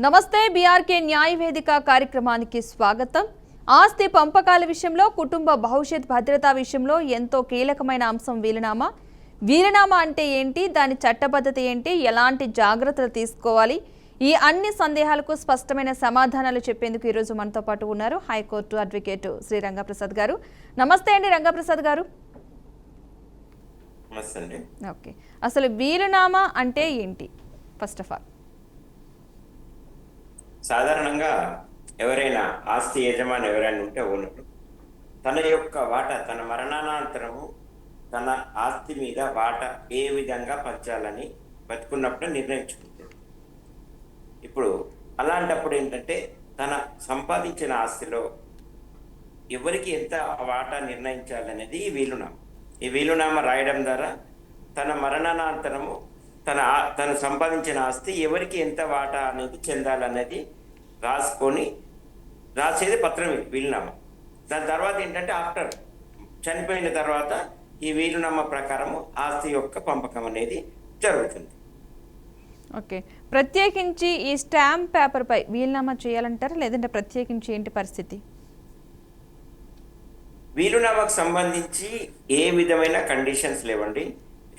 నమస్తే బీఆర్కే న్యాయ వేదిక కార్యక్రమానికి స్వాగతం. ఆస్తి పంపకాల విషయంలో కుటుంబ భవిష్యత్ భద్రతా విషయంలో ఎంతో కీలకమైన అంశం వీలునామా. వీలునామా అంటే ఏంటి, దాని చట్టబద్ధత ఏంటి, ఎలాంటి జాగ్రత్తలు తీసుకోవాలి, ఈ అన్ని సందేహాలకు స్పష్టమైన సమాధానాలు చెప్పేందుకు ఈరోజు మనతో పాటు ఉన్నారు హైకోర్టు అడ్వకేట్ శ్రీ రంగప్రసాద్ గారు. నమస్తే అండి రంగప్రసాద్ గారు. ఓకే, అసలు వీలునామా అంటే ఏంటి? ఫస్ట్ ఆఫ్ ఆల్, సాధారణంగా ఎవరైనా ఆస్తి యజమాని ఎవరైనా ఉంటే ఓనరు తన యొక్క వాటా, తన మరణానంతరము తన ఆస్తి మీద వాటా ఏ విధంగా పంచాలని బతుకున్నప్పుడు నిర్ణయించుకుంటాడు. ఇప్పుడు అలాంటప్పుడు ఏంటంటే తన సంపాదించిన ఆస్తిలో ఎవరికి ఎంత వాటా నిర్ణయించాలనేది ఈ వీలునామా. ఈ వీలునామా రాయడం ద్వారా తన మరణానంతరము తను సంపాదించిన ఆస్తి ఎవరికి ఎంత వాటా అనేది చెందాలనేది రాసేది పత్రం వీలునామా. దాని తర్వాత ఏంటంటే ఆఫ్టర్ చనిపోయిన తర్వాత ఈ వీలునామా ప్రకారము ఆస్తి యొక్క పంపకం అనేది జరుగుతుంది. ఓకే, ప్రత్యేకించి ఈ స్టాంప్ పేపర్ పై వీలునామా చేయాలంటారా, లేదంటే ప్రత్యేకించి ఏంటి పరిస్థితి? వీలునామాకు సంబంధించి ఏ విధమైన కండిషన్స్ లేవండి.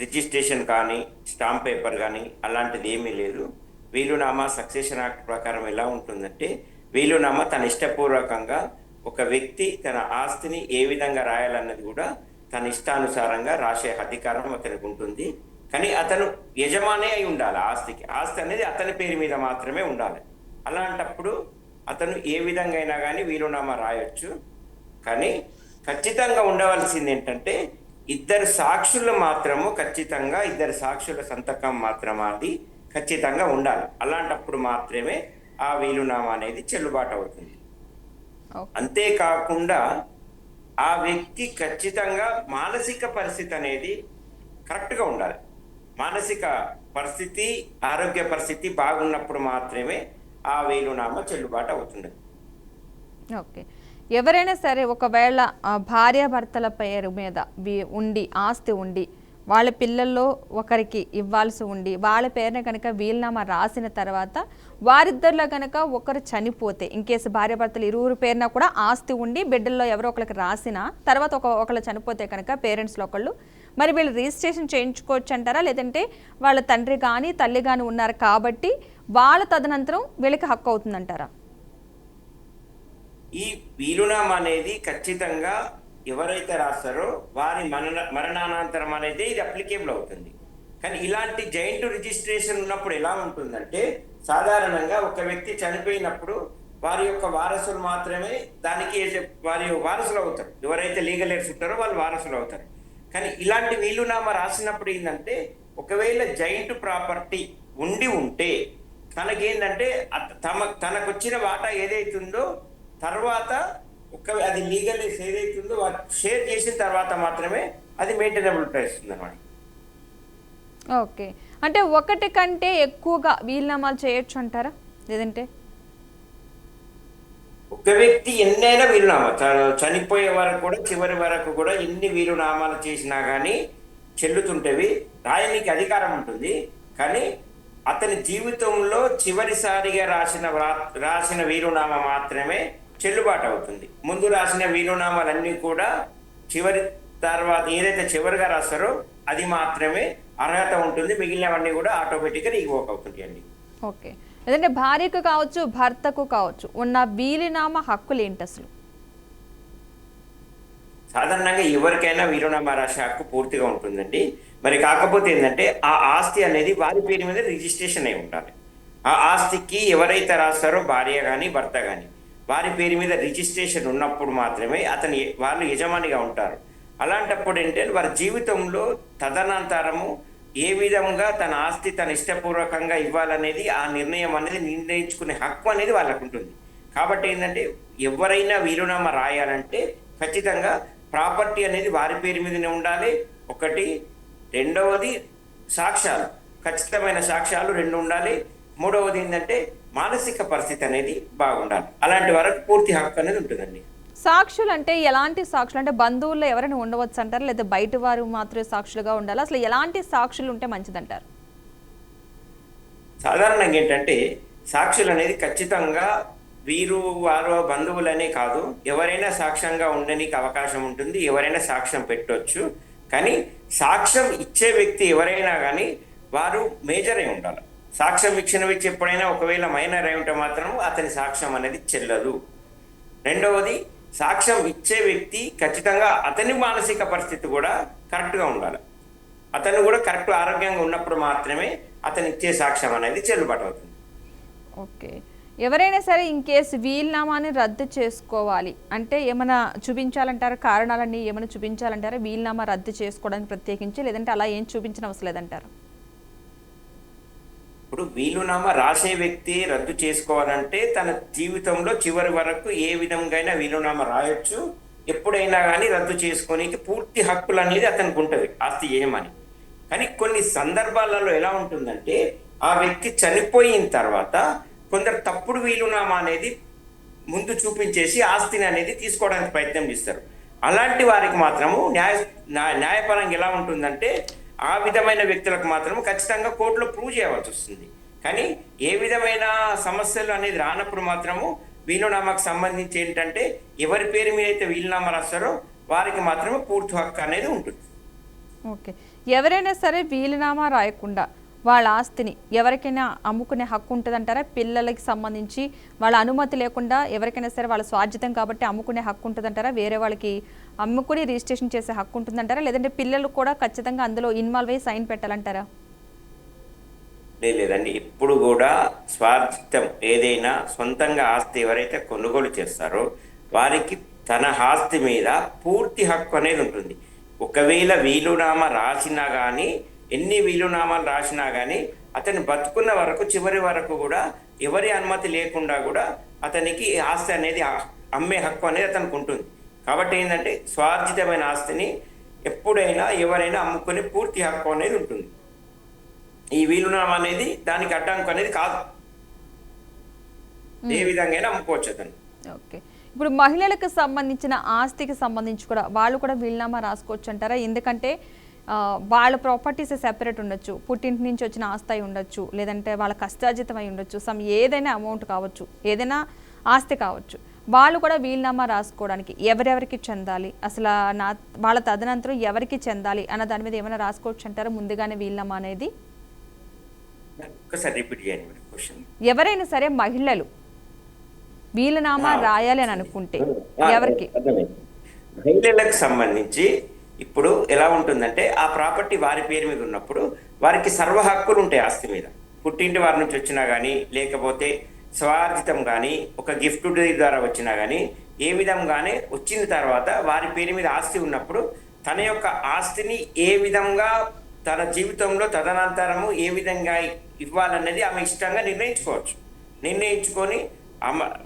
రిజిస్ట్రేషన్ కానీ స్టాంప్ పేపర్ కానీ అలాంటిది ఏమీ లేదు. వీలునామా సక్సెషన్ యాక్ట్ ప్రకారం ఎలా ఉంటుందంటే, వీలునామా తన ఇష్టపూర్వకంగా ఒక వ్యక్తి తన ఆస్తిని ఏ విధంగా రాయాలన్నది కూడా తన ఇష్టానుసారంగా రాసే అధికారం అతనికి ఉంటుంది. కానీ అతను యజమానే అయి ఉండాలి. ఆస్తి అనేది అతని పేరు మీద మాత్రమే ఉండాలి. అలాంటప్పుడు అతను ఏ విధంగా అయినా కానీ వీలునామా రాయొచ్చు. కానీ ఖచ్చితంగా ఉండవలసింది ఏంటంటే ఇద్దరు సాక్షుల సంతకం మాత్రం అది ఖచ్చితంగా ఉండాలి. అలాంటప్పుడు మాత్రమే ఆ వీలునామా అనేది చెల్లుబాటు అవుతుంది. అంతేకాకుండా ఆ వ్యక్తి ఖచ్చితంగా మానసిక పరిస్థితి అనేది కరెక్ట్గా ఉండాలి. మానసిక పరిస్థితి, ఆరోగ్య పరిస్థితి బాగున్నప్పుడు మాత్రమే ఆ వీలునామా చెల్లుబాటు అవుతుంది. ఓకే, ఎవరైనా సరే ఒకవేళ భార్యాభర్తల పేరు మీద ఉండి ఆస్తి ఉండి వాళ్ళ పిల్లల్లో ఒకరికి ఇవ్వాల్సి ఉండి వాళ్ళ పేరున కనుక వీలునామా రాసిన తర్వాత వారిద్దరిలో కనుక ఒకరు చనిపోతే, ఇంకేసి భార్యాభర్తలు ఇరువురు పేరున కూడా ఆస్తి ఉండి బిడ్డల్లో ఎవరో ఒకరికి రాసిన తర్వాత ఒకళ్ళు చనిపోతే కనుక పేరెంట్స్లో ఒకళ్ళు, మరి వీళ్ళు రిజిస్ట్రేషన్ చేయించుకోవచ్చు అంటారా, లేదంటే వాళ్ళ తండ్రి కానీ తల్లి కానీ ఉన్నారు కాబట్టి వాళ్ళ తదనంతరం వీళ్ళకి హక్కు అవుతుందంటారా? ఈ వీలునామా అనేది ఖచ్చితంగా ఎవరైతే రాస్తారో వారి మరణానంతరం అనేది ఇది అప్లికేబుల్ అవుతుంది. కానీ ఇలాంటి జాయింట్ రిజిస్ట్రేషన్ ఉన్నప్పుడు ఎలా ఉంటుందంటే, సాధారణంగా ఒక వ్యక్తి చనిపోయినప్పుడు వారి యొక్క వారసులు మాత్రమే దానికి వారి వారసులు అవుతారు. ఎవరైతే లీగల్ ఎయిర్స్ ఉంటారో వాళ్ళు వారసులు అవుతారు. కానీ ఇలాంటి వీలునామా రాసినప్పుడు ఏంటంటే, ఒకవేళ జాయింట్ ప్రాపర్టీ ఉంటే తనకేంటంటే తనకు వచ్చిన వాటా ఏదైతుందో తర్వాత అది లీగల్ ఏదైతుందో షేర్ చేసిన తర్వాత మాత్రమే అది మెయింటైనబుల్ ఇస్తుంది అన్నమాట. ఓకే, అంటే ఒకటి కంటే ఎక్కువగా వీలునామాలు చేయొచ్చు అంటారా, లేదంటే ఒక వ్యక్తి ఎన్నైనా వీలునామా చనిపోయే వరకు కూడా చివరి వరకు కూడా ఎన్ని వీలునామాలు చేసినా కానీ చెల్లుతుంటేవి రాయనికి అధికారం ఉంటుంది. కానీ అతని జీవితంలో చివరిసారిగా రాసిన వీలునామా మాత్రమే చెల్లుబాటు అవుతుంది. ముందు రాసిన వీలునామాలన్నీ కూడా తర్వాత ఏదైతే చివరిగా రాస్తారో అది మాత్రమే అర్హత ఉంటుంది. మిగిలినవన్నీ కూడా ఆటోమేటిక్గా రివోక్ అవుతుంది అండి. ఓకే, లేదంటే భార్యకు కావచ్చు భర్తకు కావచ్చు ఉన్న వీలునామా హక్కులు ఏంటి అసలు? సాధారణంగా ఎవరికైనా వీలునామా రాసే హక్కు పూర్తిగా ఉంటుందండి. మరి కాకపోతే ఏంటంటే ఆ ఆస్తి అనేది వారి పేరు మీద రిజిస్ట్రేషన్ అయి ఉండాలి. ఆ ఆస్తికి ఎవరైతే రాస్తారో భార్య కానీ భర్త కానీ వారి పేరు మీద రిజిస్ట్రేషన్ ఉన్నప్పుడు మాత్రమే వాళ్ళు యజమానిగా ఉంటారు. అలాంటప్పుడు ఏంటంటే వారి జీవితంలో తదనంతరము ఏ విధంగా తన ఆస్తి తన ఇష్టపూర్వకంగా ఇవ్వాలనేది ఆ నిర్ణయం అనేది నిర్ణయించుకునే హక్కు అనేది వాళ్ళకు ఉంటుంది. కాబట్టి ఏంటంటే ఎవరైనా వీలునామా రాయాలంటే ఖచ్చితంగా ప్రాపర్టీ అనేది వారి పేరు మీదనే ఉండాలి. ఒకటి. రెండవది సాక్ష్యాలు, ఖచ్చితమైన సాక్ష్యాలు 2 ఉండాలి. మూడవది ఏంటంటే మానసిక పరిస్థితి అనేది బాగుండాలి. అలాంటి వరకు పూర్తి హక్కు అనేది ఉంటుందండి. సాక్షులు అంటే ఎలాంటి సాక్షులు? అంటే బంధువుల్లో ఎవరైనా ఉండవచ్చు అంటారు, లేదా బయట వారు మాత్రమే సాక్షులుగా ఉండాలి? అసలు ఎలాంటి సాక్షులు ఉంటే మంచిదంటారు? సాధారణంగా ఏంటంటే సాక్షులు అనేది ఖచ్చితంగా వీరు వారు బంధువులనే కాదు, ఎవరైనా సాక్ష్యంగా ఉండడానికి అవకాశం ఉంటుంది, ఎవరైనా సాక్ష్యం పెట్టొచ్చు. కానీ సాక్ష్యం ఇచ్చే వ్యక్తి ఎవరైనా కానీ వారు మేజర్ అయి ఉండాలి. సాక్ష్యం ఇచ్చిన వ్యక్తి ఎప్పుడైనా ఒకవేళ మైనర్ అయి ఉంటే మాత్రం అతని సాక్ష్యం అనేది చెల్లదు. రెండవది, సాక్ష్యం ఇచ్చే వ్యక్తి ఖచ్చితంగా అతని మానసిక పరిస్థితి కూడా కరెక్ట్గా ఉండాలి. అతను కూడా కరెక్ట్ ఆరోగ్యంగా ఉన్నప్పుడు మాత్రమే అతను ఇచ్చే సాక్ష్యం అనేది చెల్లుబాటు అవుతుంది. ఓకే. ఎవరైనా సరే ఇన్ కేసు వీలునామాని రద్దు చేసుకోవాలి అంటే ఏమైనా చూపించాలంటారా? కారణాలన్నీ ఏమైనా చూపించాలంటారా వీలునామా రద్దు చేసుకోవడానికి ప్రత్యేకించి, లేదంటే అలా ఏం చూపించిన అవసరం లేదంటారా? ఇప్పుడు వీలునామా రాసే వ్యక్తి రద్దు చేసుకోవాలంటే తన జీవితంలో చివరి వరకు ఏ విధంగా వీలునామా రాయొచ్చు, ఎప్పుడైనా కానీ రద్దు చేసుకోనికి పూర్తి హక్కులు అనేది అతనికి ఉంటుంది ఆస్తి ఏమని. కానీ కొన్ని సందర్భాలలో ఎలా ఉంటుందంటే ఆ వ్యక్తి చనిపోయిన తర్వాత కొందరు తప్పుడు వీలునామా అనేది ముందు చూపించేసి ఆస్తిని అనేది తీసుకోవడానికి ప్రయత్నం చేస్తారు. అలాంటి వారికి మాత్రము న్యాయపరంగా ఎలా ఉంటుందంటే ఆ విధమైన వ్యక్తులకు మాత్రం ఖచ్చితంగా కోర్టులో ప్రూవ్ చేయవలసి వస్తుంది. కానీ ఏ విధమైన సమస్యలు అనేది రానప్పుడు మాత్రము వీలునామాకు సంబంధించి ఏంటంటే ఎవరి పేరు మీద అయితే వీలునామా రాస్తారో వారికి మాత్రమే పూర్తి హక్కు అనేది ఉంటుంది. ఓకే. ఎవరైనా సరే వీలునామా రాయకుండా వాళ్ళ ఆస్తిని ఎవరికైనా అమ్ముకునే హక్కు ఉంటుందంటారా? పిల్లలకి సంబంధించి వాళ్ళ అనుమతి లేకుండా ఎవరికైనా సరే వాళ్ళ స్వాధ్యతం కాబట్టి అమ్ముకునే హక్కు ఉంటుందంటారా? వేరే వాళ్ళకి అమ్ముకుని రిజిస్ట్రేషన్ చేసే హక్కు ఉంటుందంటారా? లేదంటే పిల్లలు కూడా ఖచ్చితంగా అందులో ఇన్వాల్వ్ అయ్యి సైన్ పెట్టాలంటారా? లేదండి, ఇప్పుడు కూడా స్వార్థం ఏదైనా సొంతంగా ఆస్తి ఎవరైతే కొనుగోలు చేస్తారో వారికి తన ఆస్తి మీద పూర్తి హక్కు అనేది ఉంటుంది. ఒకవేళ వీలునామా రాసినా కానీ, ఎన్ని వీలునామాలు రాసినా కానీ అతను బతుకున్న వరకు చివరి వరకు కూడా ఎవరి అనుమతి లేకుండా కూడా అతనికి ఆస్తి అనేది అమ్మే హక్కు అనేది అతనికి ఉంటుంది. కాబట్టి ఏంటంటే స్వార్జితమైన ఆస్తిని ఎప్పుడైనా ఎవరైనా అమ్ముకునే పూర్తి హక్కు అనేది ఉంటుంది. ఈ వీలునామా అనేది దానికి అడ్డంకు అనేది కాదు, ఏ విధంగా అమ్ముకోవచ్చు అతను. ఓకే. ఇప్పుడు మహిళలకు సంబంధించిన ఆస్తికి సంబంధించి కూడా వాళ్ళు కూడా వీలునామా రాసుకోవచ్చు అంటారా? ఎందుకంటే వాళ్ళ ప్రాపర్టీస్ సెపరేట్ ఉండొచ్చు, పుట్టింటి నుంచి వచ్చిన ఆస్తి అయి ఉండొచ్చు, లేదంటే వాళ్ళ కష్టార్జితం అయి ఉండొచ్చు, ఏదైనా అమౌంట్ కావచ్చు, ఏదైనా ఆస్తి కావచ్చు, వాళ్ళు కూడా వీలునామా రాసుకోవడానికి ఎవరెవరికి చెందాలి, అసలు వాళ్ళ తదనంతరం ఎవరికి చెందాలి అన్న దాని మీద ఏమైనా రాసుకోవచ్చు అంటారా ముందుగానే వీలునామా అనేది? ఎవరైనా సరే మహిళలు వీలునామా రాయాలి అని అనుకుంటే ఎవరికి? మహిళలకు సంబంధించి ఇప్పుడు ఎలా ఉంటుందంటే ఆ ప్రాపర్టీ వారి పేరు మీద ఉన్నప్పుడు వారికి సర్వ హక్కులు ఉంటాయి ఆస్తి మీద. పుట్టింటి వారి నుంచి వచ్చినా కానీ, లేకపోతే స్వార్జితం కానీ, ఒక గిఫ్ట్ ద్వారా వచ్చినా కానీ, ఏ విధంగానే వచ్చిన తర్వాత వారి పేరు మీద ఆస్తి ఉన్నప్పుడు తన యొక్క ఆస్తిని ఏ విధంగా తన జీవితంలో తదనంతరము ఏ విధంగా ఇవ్వాలన్నది ఆమె ఇష్టంగా నిర్ణయించుకొని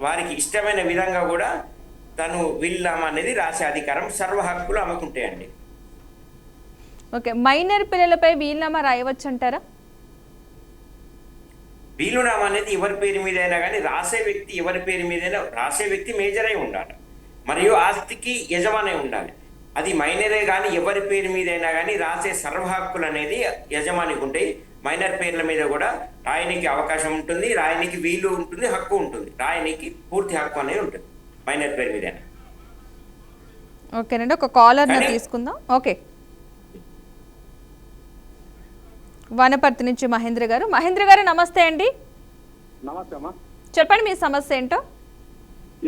వారికి ఇష్టమైన విధంగా కూడా తను వీలునామా అనేది రాసే అధికారం సర్వ హక్కులు ఆమెకుంటాయండి. ఓకే. మైనర్ పిల్లలపై వీలునామా రాయవచ్చు అంటారా? వీలునామా అనేది ఎవరి పేరు మీద అయినా కానీ రాసే వ్యక్తి ఎవరి పేరు మీదైనా రాసే వ్యక్తి మేజర్ అయి ఉండాలి, మరియు ఆస్తికి యజమాని ఉండాలి. అది మైనరే కానీ ఎవరి పేరు మీదైనా కానీ రాసే సర్వ హక్కులు అనేది యజమానికి ఉంటాయి. మైనర్ పేర్ల మీద కూడా రాయనికి అవకాశం ఉంటుంది, రాయనికి వీలు ఉంటుంది, హక్కు ఉంటుంది, రాయనికి పూర్తి హక్కు అనేది ఉంటుంది మైనర్ పేరు మీద. ఓకేనండి, ఒక కాలర్ తీసుకుందాం. ఓకే, వనపర్తి నుంచి మహేంద్ర గారు. మహేంద్ర గారు నమస్తే అండి. నమస్తే అమ్మా, చెప్పండి మీ సమస్య ఏంటో.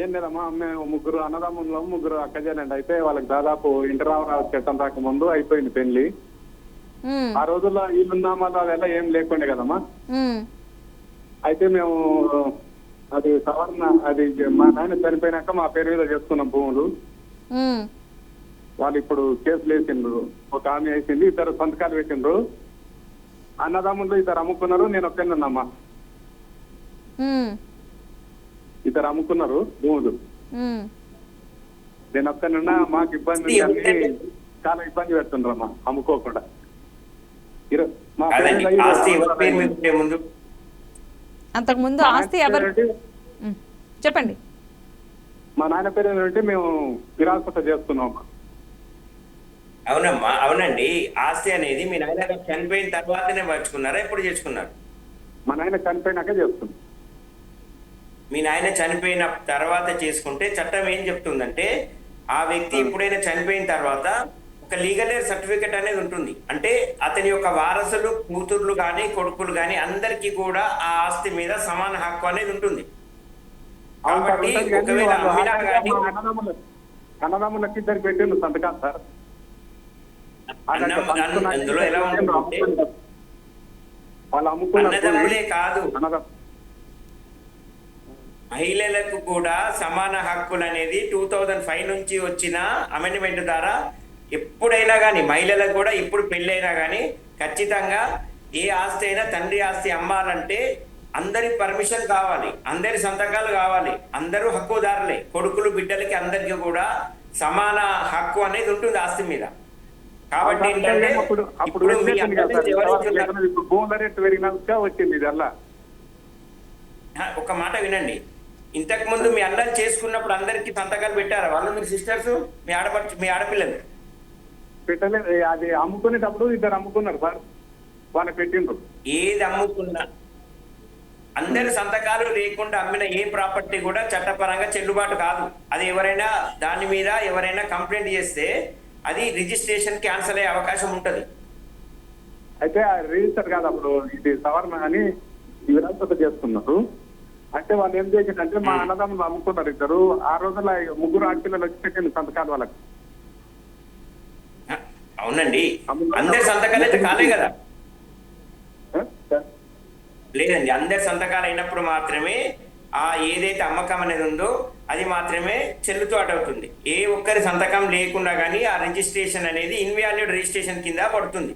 ఏం లేదమ్మా, మేము ముగ్గురు అన్నదమ్ముల్లో ముగ్గురు అక్కజనండి. అయితే వాళ్ళకి దాదాపు ఇంటర్ చట్టం రాకముందు అయిపోయింది పెళ్లి. ఆ రోజుల్లో ఈ ఉన్నామాలు అలా ఏం లేకుండే కదమ్మా. అయితే మేము అది సవరణ అది మా నాయన చనిపోయినాక మా పేరు మీద చేసుకున్నాం భూములు. వాళ్ళు ఇప్పుడు కేసులు వేసిండ్రు, ఒక ఆమె వేసింది, ఇద్దరు సంతకాలు పెట్టిండ్రు. అన్నదమ్ములు ఇద్దరు అమ్ముకున్నారు, నేను ఒక్కనమ్మా. ఇద్దరు అమ్ముకున్నారు భూములు, నేను ఒక్కనున్నా. మాకు ఇబ్బంది, చాలా ఇబ్బంది పెడుతుండ్రమ్మా అమ్ముకోకుండా. అంతకు ముందు ఆస్తి ఎవరు చెప్పండి. మా నాయన పేరు ఏంటంటే మేము విరాసత చేస్తున్నాం. అవునమ్మా, అవునండి. ఆస్తి అనేది మీ నాయన చనిపోయిన తర్వాతనే పంచుకున్నారా, ఎప్పుడు చేసుకున్నారు? మా నాయన చనిపోయినాక చేస్తున్నాం. మీ నాయన చనిపోయిన తర్వాత చేసుకుంటే చట్టం ఏం చెప్తుందంటే ఆ వ్యక్తి ఎప్పుడైనా చనిపోయిన తర్వాత ఒక లీగల్ సర్టిఫికెట్ అనేది ఉంటుంది. అంటే అతని యొక్క వారసులు, కూతుర్లు కానీ కొడుకులు కానీ అందరికీ కూడా ఆ ఆస్తి మీద సమాన హక్కు అనేది ఉంటుంది. కాబట్టి ఒకవేళ అమ్మినా కానీ అన్నదమ్ములకి ఇద్దరు పెట్టిండు సంతకాలు సార్. అందులో ఎలా ఉంటుంది, వాళ్ళు అమ్ముకున్నారు అన్నదమ్ములే కాదు అన్నదమ్ములు. మహిళలకు కూడా సమాన హక్కులు అనేది 2005 నుంచి వచ్చిన అమెండ్మెంట్ ద్వారా ఎప్పుడైనా కానీ మహిళలకు కూడా ఇప్పుడు పెళ్ళైనా కానీ ఖచ్చితంగా ఏ ఆస్తి అయినా తండ్రి ఆస్తి అమ్మాలంటే అందరి పర్మిషన్ కావాలి, అందరి సంతకాలు కావాలి, అందరూ హక్కుదారులే, కొడుకులు బిడ్డలకి అందరికీ కూడా సమాన హక్కు అనేది ఉంటుంది ఆస్తి మీద. కాబట్టి ఏంటంటే ఇప్పుడు మీ భూముల రేటు పెరిగినాక వచ్చింది ఇది అలా. ఒక మాట వినండి, ఇంతకు ముందు మీ అన్నలు చేసుకున్నప్పుడు అందరికి సంతకాలు పెట్టారా వాళ్ళు, మీరు సిస్టర్స్, మీ ఆడపిల్లలు? పెట్టలేదు, అది అమ్ముకునేటప్పుడు ఇద్దరు అమ్ముకున్నారు సార్, వాళ్ళు పెట్టిండ్రు. ఏది అమ్ముకున్నా అందరి సంతకాలు లేకుండా అమ్మిన ఏ ప్రాపర్టీ కూడా చట్టపరంగా చెల్లుబాటు కాదు. అది ఎవరైనా దాని మీద ఎవరైనా కంప్లైంట్ చేస్తే అది రిజిస్ట్రేషన్ క్యాన్సిల్ అయ్యే అవకాశం ఉంటుంది. అయితే రిజిస్టర్ కాదు, అప్పుడు ఇది సవరణ అని విరాసత చేస్తున్నారు. అంటే వాళ్ళు ఏం చేసిందంటే మా అన్నదమ్ములు అమ్ముకున్నారు ఇద్దరు, ఆ రోజుల్లో 3 ఆడపిల్లలు వచ్చి పెట్టింది సంతకాలు వాళ్ళకి. అవునండి, అందరి సంతకాలు అయితే కాలే కదా. లేదండి, అందరి సంతకాలు అయినప్పుడు మాత్రమే ఆ ఏదైతే అమ్మకం అనేది ఉందో అది మాత్రమే చెల్లుబాటు అవుతుంది. ఏ ఒక్కరి సంతకం లేకుండా కానీ ఆ రిజిస్ట్రేషన్ అనేది ఇన్వాలిడ్ రిజిస్ట్రేషన్ కింద పడుతుంది.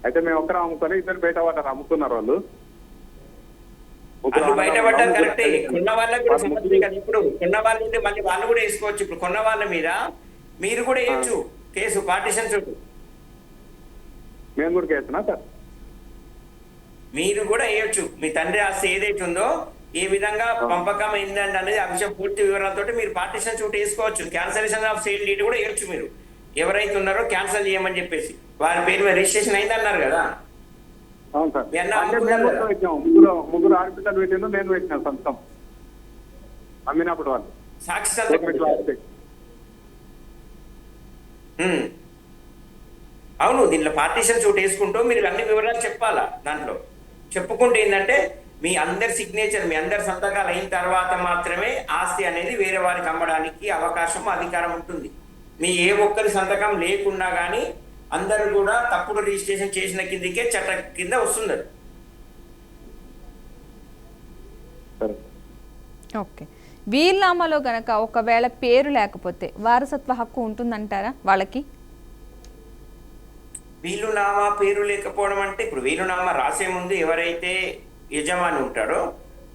అయితే మేము ఒక్కరు అమ్ముకొని ఇద్దరు బయట పడ్డారు, అమ్ముకున్నారు వాళ్ళు. వాళ్ళు బయటపడ్డారు కరెక్టే, కొన్న వాళ్ళకి కూడా సమస్య కదా. ఇప్పుడు కొన్న వాళ్ళ నుండి మళ్ళీ వాళ్ళు కూడా వేసుకోవచ్చు. ఇప్పుడు కొన్న వాళ్ళ మీద మీరు కూడా వేయచ్చు కేసు, పార్టిషన్ చుట్టూ మేము కూడా వేస్తున్నా సార్. మీరు కూడా వేయొచ్చు. మీ తండ్రి ఆస్తి ఏదైతే ఉందో ఏ విధంగా పంపకం అయిందండి అనేది ఆ విషయం పూర్తి వివరాలతో మీరు పార్టిషన్ చుట్టూ వేసుకోవచ్చు. క్యాన్సలేషన్ ఆఫ్ సేల్ డీడ్ కూడా వేయొచ్చు. మీరు ఎవరైతే ఉన్నారో క్యాన్సిల్ చేయమని చెప్పేసి వారి పేరు మీద రిజిస్ట్రేషన్ అయింది అన్నారు కదా. అవును సార్, మీ అన్న అంటే అమ్ముకున్నారు మేము కదా. పెట్టాము, ముగ్గురు ఆడపిల్లలు పెట్టిండు, నేను పెట్టినా సంతకం అమ్మినప్పుడు వాళ్ళు. సాక్షి సంతకం. అవును, దీంట్లో పార్టీషన్ చూట్ వేసుకుంటూ మీరు అన్ని వివరాలు చెప్పాలా. దాంట్లో చెప్పుకుంటే ఏంటంటే మీ అందరి సిగ్నేచర్, మీ అందరి సంతకాలు అయిన తర్వాత మాత్రమే ఆస్తి అనేది వేరే వారికి అమ్మడానికి అవకాశం, అధికారం ఉంటుంది. మీ ఏ ఒక్కరి సంతకం లేకున్నా కానీ అందరూ కూడా తప్పుడు రిజిస్ట్రేషన్ చేసిన కిందకే చట్టం కింద వస్తుంది. ఓకే, వీలునామాలో గనక ఒకవేళ పేరు లేకపోతే వారసత్వ హక్కు ఉంటుందంటారా వాళ్ళకి? వీలునామా పేరు లేకపోవడం అంటే ఇప్పుడు వీలునామా రాసే ముందు ఎవరైతే యజమాని ఉంటాడో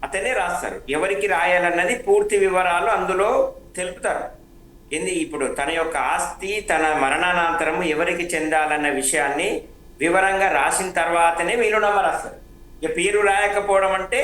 అతనే రాస్తారు. ఎవరికి రాయాలన్నది పూర్తి వివరాలు అందులో తెలుపుతారు. ఇప్పుడు తన యొక్క ఆస్తి తన మరణానంతరము ఎవరికి చెందాలన్న విషయాన్ని వివరంగా రాసిన తర్వాతనే వీలునామా రాస్తారు. ఇక పేరు రాయకపోవడం అంటే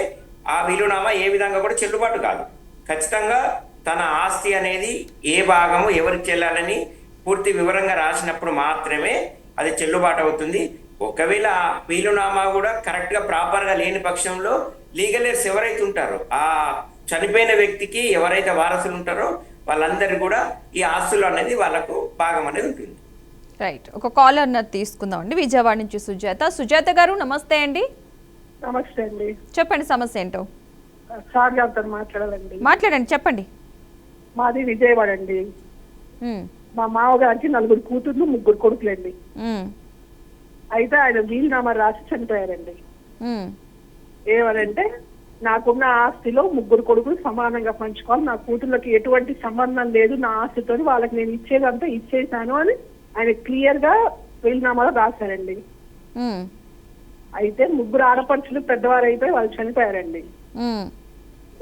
ఆ వీలునామా ఏ విధంగా కూడా చెల్లుబాటు కాదు. ఖచ్చితంగా తన ఆస్తి అనేది ఏ భాగము ఎవరికి చెల్లాలని పూర్తి వివరంగా రాసినప్పుడు మాత్రమే అది చెల్లుబాటు అవుతుంది. ఒకవేళ వీలునామా కూడా కరెక్ట్గా ప్రాపర్గా లేని పక్షంలో లీగల్ ఎయిడ్స్ ఎవరైతే ఉంటారో ఆ చనిపోయిన వ్యక్తికి ఎవరైతే వారసులు ఉంటారో వాళ్ళందరూ కూడా ఈ ఆస్తులు అనేది వాళ్ళకు భాగం అనేది ఉంటుంది. రైట్, ఒక కాలర్ తీసుకుందాం అండి, విజయవాడ నుంచి సుజాత గారు. నమస్తే అండి. నమస్తే అండి, చెప్పండి సమస్య ఏంటో. సార్ గారితో మాట్లాడాలండి. మాట్లాడండి, చెప్పండి. మాది విజయవాడ అండి. మా మామగారికి 4 కూతుర్లు 3 కొడుకులండి. అయితే ఆయన వీలునామా రాసి చనిపోయారండి. ఏమనంటే నాకున్న ఆస్తిలో 3 కొడుకులు సమానంగా పంచుకోవాలి, నా కూతుర్లకి ఎటువంటి సంబంధం లేదు, నా ఆస్తితో వాళ్ళకి నేను ఇచ్చేదంతా ఇచ్చేసాను అని ఆయన క్లియర్ గా వీలునామాలో రాశారండి. అయితే 3 ఆడపడుచులు పెద్దవారు అయిపోయి వాళ్ళు చనిపోయారండి.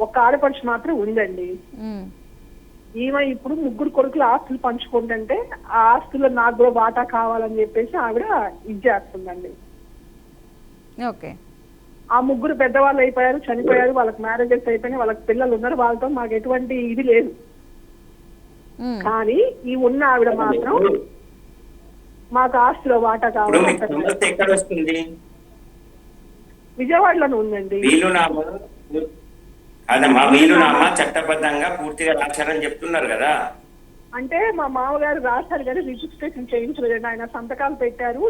ఒక ఆడపడుచు మాత్రం ఉందండి. ఈమె ఇప్పుడు 3 కొడుకులు ఆస్తులు పంచుకుంటుంటే ఆ ఆస్తుల్లో నాకు కూడా వాటా కావాలని చెప్పేసి ఆవిడ ఇచ్చేస్తుందండి. ఓకే, ఆ 3 పెద్దవాళ్ళు అయిపోయారు, చనిపోయారు, వాళ్ళకి మ్యారేజెస్ అయిపోయినాయి, వాళ్ళకి పిల్లలు ఉన్నారు, వాళ్ళతో మాకు ఎటువంటి ఇది లేదు. కానీ ఈ ఉన్న ఆవిడ మాత్రం మాకు ఆస్తిలో వాటా కావాలి. విజయవాడలోనే ఉందండి. వీలునామా అదమ్మా, వీలునామా చట్టబద్ధంగా పూర్తిగా రాశారని చెప్తున్నారు కదా. అంటే మా మామగారు రాశారు కానీ రిజిస్ట్రేషన్ చేయించలేదండి. ఆయన సంతకాలు పెట్టారు,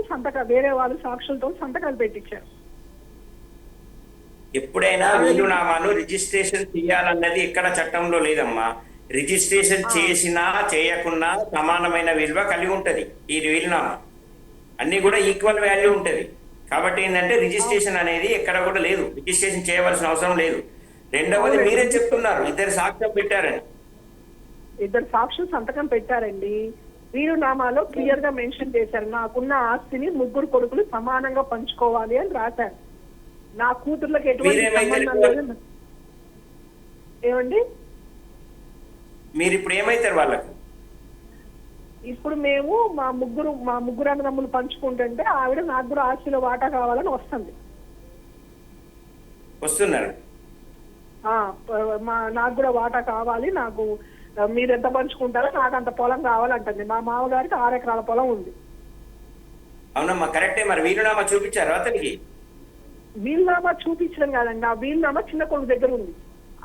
వేరే వాళ్ళు సాక్షులతో సంతకాలు పెట్టించారు. ఎప్పుడైనా వీలునామాను రిజిస్ట్రేషన్ చేయాలన్నది ఎక్కడ చట్టంలో లేదమ్మా. రిజిస్ట్రేషన్ చేసినా చేయకున్నా సమానమైన విలువ కలిగి ఉంటది ఈ వీలునామా. అన్ని కూడా ఈక్వల్ వాల్యూ ఉంటది. కాబట్టి ఏంటంటే రిజిస్ట్రేషన్ అనేది ఎక్కడ కూడా లేదు, రిజిస్ట్రేషన్ చేయవలసిన అవసరం లేదు. రెండవది మీరే చెప్తున్నారు 2 సాక్ష్యం పెట్టారని. 2 సాక్షులు సంతకం పెట్టారండి. వీలునామాలో క్లియర్ గా మెన్షన్ చేశారు, నాకున్న ఆస్తిని 3 కొడుకులు సమానంగా పంచుకోవాలి అని రాశారు. నా కూతుర్లకు ఎటువంటి సంబంధం లేదు. ఏమండి మీరు ఇప్పుడు ఏమైతారు వాళ్ళకు? ఇప్పుడు మేము మా ముగ్గురు అన్నదమ్ములు పంచుకుంటుంటే ఆవిడ నాకు కూడా ఆస్తిలో వాటా కావాలని వస్తున్నారు. నాకు కూడా వాటా కావాలి, నాకు మీరు ఎంత పంచుకుంటారో నాకు అంత పొలం కావాలంటుంది. మా మామగారికి 6 ఎకరాల పొలం ఉంది. అవునమ్మా, కరెక్టే. మరి వీలునామా చూపించారు అతనికి? వీలునామా చూపించడం కాదండి, ఆ వీలునామా చిన్న కొడుకు దగ్గర ఉంది.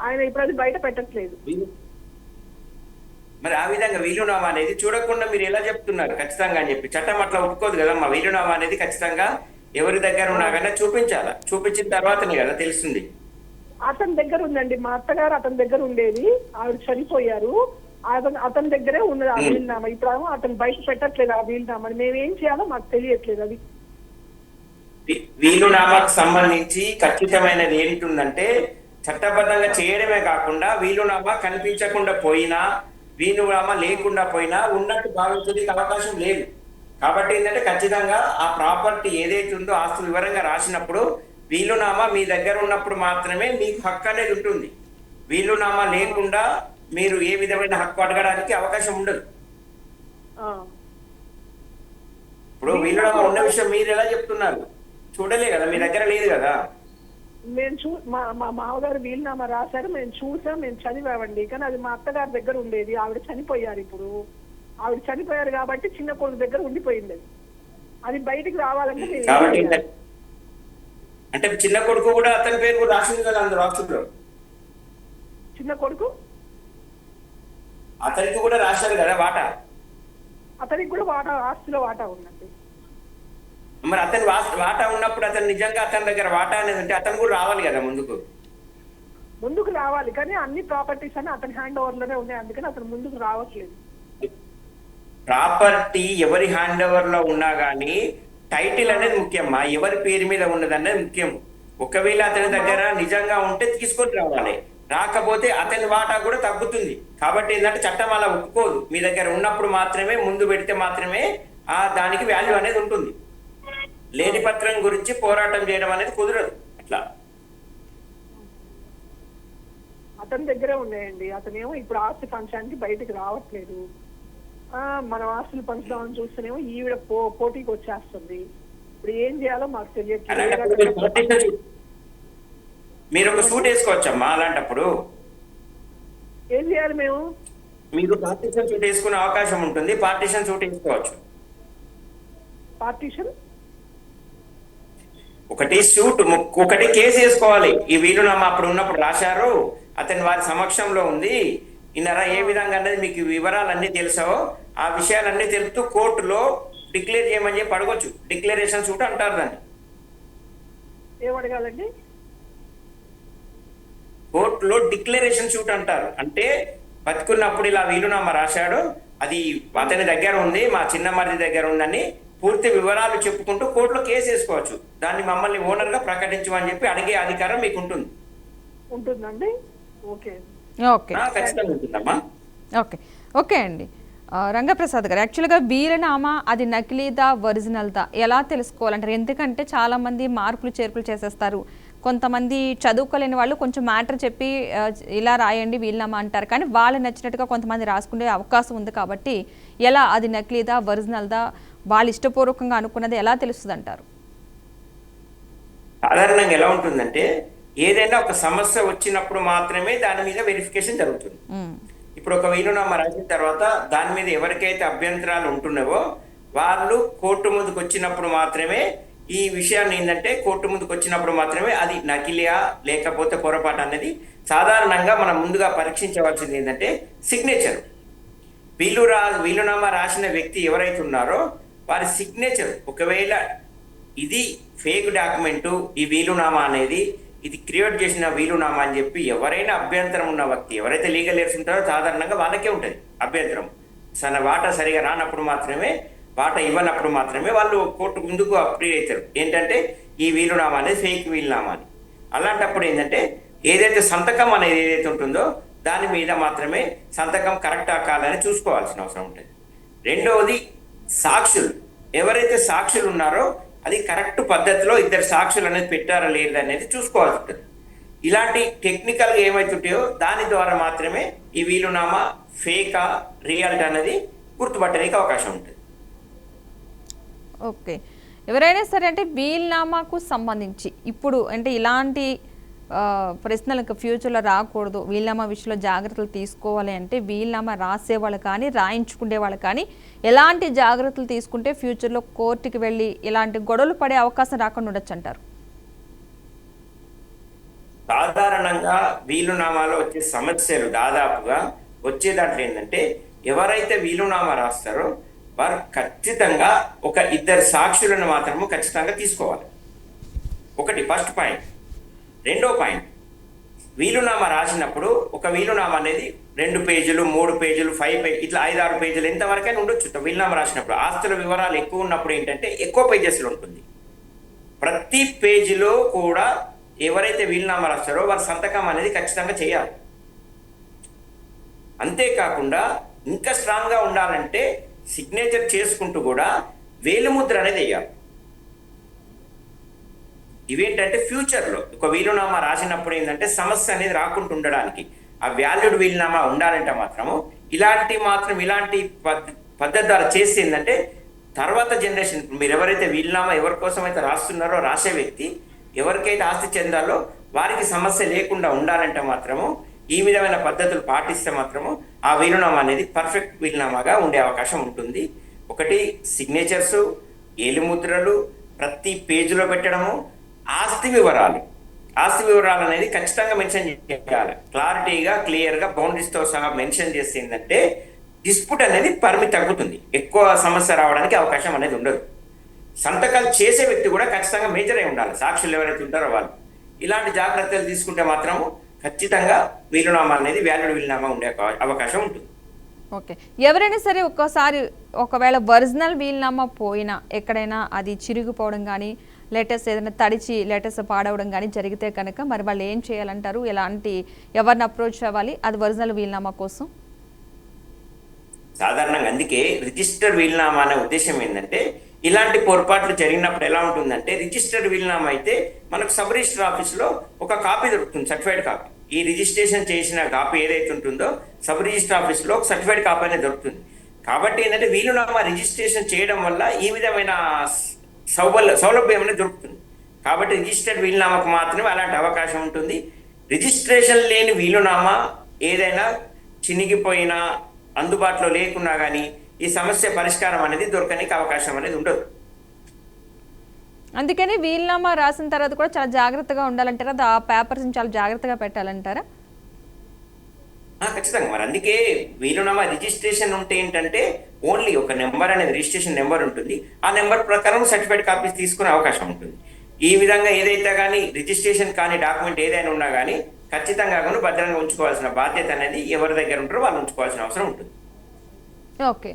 ఆయన ఇప్పుడు అది బయట పెట్టట్లేదు. మరి ఆ విధంగా వీలునామా అనేది చూడకుండా మీరు ఎలా చెప్తున్నారు ఖచ్చితంగా అని చెప్పి? చట్టం అట్లా ఒప్పుకోదు కదమ్మా. వీలునామా అనేది ఖచ్చితంగా ఎవరి దగ్గర ఉన్నా కానీ చూపించాలా. చూపించిన తర్వాతనే కదా తెలుస్తుంది. అతని దగ్గర ఉందండి, మా అత్తగారు అతని దగ్గర ఉండేది, ఆవిడ చనిపోయారు. అతని దగ్గరే ఉన్నది ఆ వీలునామా. ఇప్పుడు అతను బయట పెట్టట్లేదు ఆ వీలునామా. మేమేం చేయాలో మాకు తెలియట్లేదు. అది వీలునామాకు సంబంధించి ఖచ్చితమైనది ఏంటుందంటే చట్టబద్ధంగా చేయడమే కాకుండా వీలునామా కనిపించకుండా పోయినా, వీలునామా లేకుండా పోయినా ఉన్నట్టు భావించడానికి అవకాశం లేదు. కాబట్టి ఏంటంటే ఖచ్చితంగా ఆ ప్రాపర్టీ ఏదైతే ఉందో ఆస్తి వివరంగా రాసినప్పుడు వీలునామా మీ దగ్గర ఉన్నప్పుడు మాత్రమే మీకు హక్కు అనేది ఉంటుంది. వీలునామా లేకుండా మీరు ఏ విధమైన హక్కు అడగడానికి అవకాశం ఉండదు. ఇప్పుడు వీలునామా ఉన్న విషయం మీరు ఎలా చెప్తున్నారు? చూడలే కదా, మీ దగ్గర లేదు కదా. మా మామగారు వీలునామా రాశారు, మేము చూసాం, మేము చదివామండి. కానీ అది మా అత్తగారి దగ్గర ఉండేది, ఆవిడ చనిపోయారు. ఇప్పుడు ఆవిడ చనిపోయారు కాబట్టి చిన్న కొడుకు దగ్గర ఉండిపోయింది. అది బయటికి రావాలంటే అంటే చిన్న కొడుకు కూడా అతని పేరు కూడా రాసింది కదా అందరు రాష్ట్రంలో. చిన్న కొడుకు అతనికి కూడా రాశారు కదా వాటా. అతనికి కూడా వాటా, ఆస్తిలో వాటా ఉందండి. మరి అతని వాటా ఉన్నప్పుడు అతను నిజంగా అతని దగ్గర వాటా అనేది ఉంటే అతను కూడా రావాలి కదా ముందుకు రావాలి. కానీ అన్ని ప్రాపర్టీస్ అని అతని హ్యాండ్ ఓవర్ లోనే ఉన్నాయి, అందుకని అతను ముందుకు రావట్లేదు. ప్రాపర్టీ ఎవరి హ్యాండ్ ఓవర్ లో ఉన్నా గానీ టైటిల్ అనేది ముఖ్యమ్మా. ఎవరి పేరు మీద ఉన్నది అనేది ముఖ్యం. ఒకవేళ అతని దగ్గర నిజంగా ఉంటే తీసుకొని రావాలి, రాకపోతే అతని వాటా కూడా తగ్గుతుంది. కాబట్టి ఏంటంటే చట్టం అలా ఒప్పుకోదు. మీ దగ్గర ఉన్నప్పుడు మాత్రమే ముందు పెడితే మాత్రమే దానికి వాల్యూ అనేది ఉంటుంది. లేని పత్రం గురించి పోరాటం చేయడం అనేది కుదరదు. అట్లా అతని దగ్గరే ఉన్నాయండి. అతనేమో ఇప్పుడు ఆస్తి పంచడానికి బయటకు రావట్లేదు. మనం ఆస్తులు పంచుదామని చూస్తేనేమో ఈవిడ పోటీకి వచ్చేస్తుంది. ఇప్పుడు ఏం చేయాలో మాకు తెలియట్లేదు. మీరు ఒక సూట్ వేసుకోవచ్చమ్మా. అలాంటప్పుడు ఏం చేయాలి? మీరు పార్టీషన్ సూట్ వేసుకునే అవకాశం ఉంటుంది. పార్టీషన్ సూట్ వేసుకోవచ్చు. పార్టీషన్ ఒకటి సూట్, ఒకటి కేసు వేసుకోవాలి. ఈ వీలునామా అప్పుడు ఉన్నప్పుడు రాశారు, అతని వారి సమక్షంలో ఉంది, ఇన్నరా ఏ విధంగా అనేది మీకు వివరాలన్నీ తెలుసావో ఆ విషయాలన్నీ తెలుపుతూ కోర్టులో డిక్లేర్ చేయమని చెప్పి అడగొచ్చు. డిక్లరేషన్ సూట్ అంటారు దాన్ని. ఏమడగాలండి? కోర్టులో డిక్లరేషన్ సూట్ అంటారు. అంటే బతుకున్నప్పుడు ఇలా వీలునామా రాశాడు, అది అతని దగ్గర ఉంది, మా చిన్న మరిది దగ్గర ఉందని పూర్తి వివరాలు చెప్పుకుంటూ కోర్టులో కేసు వేసుకోవచ్చు. దాన్ని మమ్మల్ని ఓనర్ గా ప్రకటించమని చెప్పి అడిగే అధికారం మీకు ఉంటుంది. ఉంటుందండి. ఓకే ఓకే ఖచ్చితంగా ఉంటుందమ్మా. ఓకే ఓకే అండి. రంగప్రసాద్ గారు, యాక్చువల్గా వీలునామా అది నకిలీదా ఒరిజినల్దా ఎలా తెలుసుకోవాలంటారు? ఎందుకంటే చాలామంది మార్పులు చేర్పులు చేసేస్తారు. కొంతమంది చదువుకోలేని వాళ్ళు కొంచెం మ్యాటర్ చెప్పి ఇలా రాయండి వీలునామా అంటారు, కానీ వాళ్ళు నచ్చినట్టుగా కొంతమంది రాసుకునే అవకాశం ఉంది. కాబట్టి ఎలా అది నకిలీదా ఒరిజినల్దా వాళ్ళు ఇష్టపూర్వకంగా అనుకున్నది ఎలా తెలుస్తుంది అంటారు? సాధారణంగా ఎలా ఉంటుందంటే ఏదైనా ఒక సమస్య వచ్చినప్పుడు మాత్రమే దాని మీద వెరిఫికేషన్ జరుగుతుంది. ఇప్పుడు ఒక వీలునామా రాసిన తర్వాత దాని మీద ఎవరికైతే అభ్యంతరాలు ఉంటున్నావో వాళ్ళు కోర్టు ముందుకు వచ్చినప్పుడు మాత్రమే ఈ విషయాన్ని ఏంటంటే కోర్టు ముందుకు వచ్చినప్పుడు మాత్రమే అది నకిలియా లేకపోతే పొరపాటు అనేది సాధారణంగా మనం ముందుగా పరీక్షించవలసింది ఏంటంటే సిగ్నేచర్. వీలునామా రాసిన వ్యక్తి ఎవరైతే ఉన్నారో వారి సిగ్నేచర్, ఒకవేళ ఇది ఫేక్ డాక్యుమెంటు, ఈ వీలునామా అనేది ఇది క్రియేట్ చేసిన వీలునామా అని చెప్పి ఎవరైనా అభ్యంతరం ఉన్న వ్యక్తి, ఎవరైతే లీగల్ ఎయిడ్స్ ఉంటారో సాధారణంగా వాళ్ళకే ఉంటుంది అభ్యంతరం. తన వాటా సరిగా రానప్పుడు మాత్రమే, వాటా ఇవ్వనప్పుడు మాత్రమే వాళ్ళు కోర్టు ముందుకు అప్లై అవుతారు ఏంటంటే ఈ వీలునామా అనేది ఫేక్ వీలునామా అని. అలాంటప్పుడు ఏంటంటే ఏదైతే సంతకం అనేది ఏదైతే ఉంటుందో దాని మీద మాత్రమే సంతకం కరెక్టా కాదని చూసుకోవాల్సిన అవసరం ఉంటుంది. రెండవది సాక్షులు, ఎవరైతే సాక్షులు ఉన్నారో అది కరెక్ట్ పద్ధతిలో ఇద్దరు సాక్షులు అనేది పెట్టారా లేదా అనేది చూసుకోవాల్సి ఉంటుంది. ఇలాంటి టెక్నికల్గా ఏమైతుంటాయో దాని ద్వారా మాత్రమే ఈ వీలునామా ఫేకా రియాలిటీ అనేది గుర్తుపట్టడానికి అవకాశం ఉంటుంది. ఓకే, ఎవరైనా సరే అంటే వీలునామాకు సంబంధించి ఇప్పుడు అంటే ఇలాంటి ప్రశ్నలకు ఫ్యూచర్లో రాకూడదు, వీలునామా విషయంలో జాగ్రత్తలు తీసుకోవాలి అంటే వీలునామా రాసేవాళ్ళు కానీ రాయించుకునే వాళ్ళు కానీ ఎలాంటి జాగ్రత్తలు తీసుకుంటే ఫ్యూచర్లో కోర్టుకి వెళ్ళి ఇలాంటి గొడవలు పడే అవకాశం రాకుండా ఉండొచ్చు అంటారు? సాధారణంగా వీలునామాలో వచ్చే సమస్యలు దాదాపుగా వచ్చే దాంట్లో ఏంటంటే ఎవరైతే వీలునామా రాస్తారో వారు ఖచ్చితంగా ఒక ఇద్దరు సాక్షులను మాత్రము ఖచ్చితంగా తీసుకోవాలి. ఒకటి ఫస్ట్ పాయింట్. రెండో పాయింట్, వీలునామా రాసినప్పుడు ఒక వీలునామా అనేది 2 పేజీలు 3 పేజీలు 5 పేజీలు ఇట్లా 5-6 పేజీలు ఎంతవరకైనా ఉండొచ్చు. వీలునామా రాసినప్పుడు ఆస్తుల వివరాలు ఎక్కువ ఉన్నప్పుడు ఏంటంటే ఎక్కువ పేజెస్లో ఉంటుంది. ప్రతి పేజీలో కూడా ఎవరైతే వీలునామా రాస్తారో వారి సంతకం అనేది ఖచ్చితంగా చేయాలి. అంతేకాకుండా ఇంకా స్ట్రాంగ్గా ఉండాలంటే సిగ్నేచర్ చేసుకుంటూ కూడా వేలిముద్ర అనేది వేయాలి. ఇవేంటంటే ఫ్యూచర్లో ఒక వీలునామా రాసినప్పుడు ఏంటంటే సమస్య అనేది రాకుండా ఉండడానికి, ఆ వాల్యూడ్ వీలునామా ఉండాలంటే మాత్రము ఇలాంటి పద్ధతి ద్వారా చేస్తే ఏంటంటే తర్వాత జనరేషన్ మీరు ఎవరైతే వీలునామా ఎవరి కోసం అయితే రాస్తున్నారో రాసే వ్యక్తి ఎవరికైతే ఆస్తి చెందాలో వారికి సమస్య లేకుండా ఉండాలంటే మాత్రము ఈ విధమైన పద్ధతులు పాటిస్తే మాత్రము ఆ వీలునామా అనేది పర్ఫెక్ట్ వీలునామాగా ఉండే అవకాశం ఉంటుంది. ఒకటి సిగ్నేచర్స్, ఏలిముద్రలు ప్రతి పేజీలో పెట్టడము, ఆస్తి వివరాలు అనేది ఖచ్చితంగా మెన్షన్ చేయాలి. క్లారిటీగా క్లియర్గా బౌండరీస్తో సహా మెన్షన్ చేస్తే ఏంటంటే డిస్ప్యూట్ అనేది పరిమితి తగ్గుతుంది, ఎక్కువ సమస్య రావడానికి అవకాశం అనేది ఉండదు. సంతకాలు చేసే వ్యక్తి కూడా ఖచ్చితంగా మేజర్ అయి ఉండాలి, సాక్షులు ఎవరైతే ఉంటారో వాళ్ళు. ఇలాంటి జాగ్రత్తలు తీసుకుంటే మాత్రము ఖచ్చితంగా వీలునామా అనేది వ్యాలిడ్ వీలునామా ఉండే అవకాశం ఉంటుంది. ఓకే, ఎవరైనా సరే ఒక్కోసారి ఒకవేళ ఒరిజినల్ వీలునామా పోయినా ఎక్కడైనా అది చిరిగిపోవడం కానీ లేటెస్ట్ ఏదైనా తడిచి లేటెస్ట్ పాడవడం కానీ జరిగితే కనుక మరి వాళ్ళు ఏం చేయాలంటారు? ఎవరిని అప్రోచ్ అవ్వాలి అది ఒరిజినల్ వీలునామా కోసం? సాధారణంగా అందుకే రిజిస్టర్ వీలునామా అనే ఉద్దేశం ఏంటంటే ఇలాంటి పొరపాట్లు జరిగినప్పుడు ఎలా ఉంటుందంటే రిజిస్టర్డ్ వీలునామా అయితే మనకు సబ్ రిజిస్టర్ ఆఫీస్లో ఒక కాపీ దొరుకుతుంది, సర్టిఫైడ్ కాపీ. ఈ రిజిస్ట్రేషన్ చేసిన కాపీ ఏదైతే ఉంటుందో సబ్ రిజిస్టర్ ఆఫీస్లో ఒక సర్టిఫైడ్ కాపీ అనేది దొరుకుతుంది. కాబట్టి ఏంటంటే వీలునామా రిజిస్ట్రేషన్ చేయడం వల్ల ఈ విధమైన సౌలభ్యం అనేది దొరుకుతుంది. కాబట్టి రిజిస్టర్డ్ వీలునామాకు మాత్రమే అలాంటి అవకాశం ఉంటుంది. రిజిస్ట్రేషన్ లేని వీలునామా ఏదైనా చినిగిపోయినా అందుబాటులో లేకున్నా కానీ ఈ సమస్య పరిష్కారం అనేది దొరకడానికి అవకాశం అనేది ఉండదు. అందుకని వీలునామా రాసిన తర్వాత కూడా చాలా జాగ్రత్తగా ఉండాలంటారా? ఆ పేపర్స్ని చాలా జాగ్రత్తగా పెట్టాలంటారా? ఖచ్చితంగా. మరి అందుకే వీలునామా రిజిస్ట్రేషన్ ఉంటే ఏంటంటే ఓన్లీ ఒక నెంబర్ అనేది రిజిస్ట్రేషన్ నెంబర్ ఉంటుంది, ఆ నెంబర్ ప్రకారం సర్టిఫైడ్ కాపీస్ తీసుకునే అవకాశం ఉంటుంది. ఈ విధంగా ఏదైతే కానీ రిజిస్ట్రేషన్ కానీ డాక్యుమెంట్ ఏదైనా ఉన్నా కానీ ఖచ్చితంగా కానీ భద్రంగా ఉంచుకోవాల్సిన బాధ్యత అనేది ఎవరి దగ్గర ఉంటారో వాళ్ళు ఉంచుకోవాల్సిన అవసరం ఉంటుంది. ఓకే,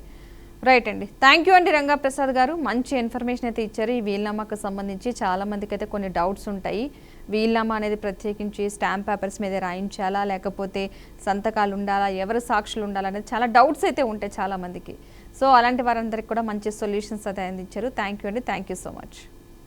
రైట్ అండి. థ్యాంక్ యూ అండి రంగప్రసాద్ గారు, మంచి ఇన్ఫర్మేషన్ అయితే ఇచ్చారు. ఈ వీలునామాకు సంబంధించి చాలామందికి అయితే కొన్ని డౌట్స్ ఉంటాయి. వీలునామా అనేది ప్రత్యేకించి స్టాంప్ పేపర్స్ మీద రాయించాలా లేకపోతే సంతకాలు ఉండాలా, ఎవరు సాక్షులు ఉండాలనేది చాలా డౌట్స్ అయితే ఉంటాయి చాలామందికి. సో అలాంటి వారందరికీ కూడా మంచి సొల్యూషన్స్ అయితే అందించారు. థ్యాంక్ యూ అండి, థ్యాంక్ యూ సో మచ్.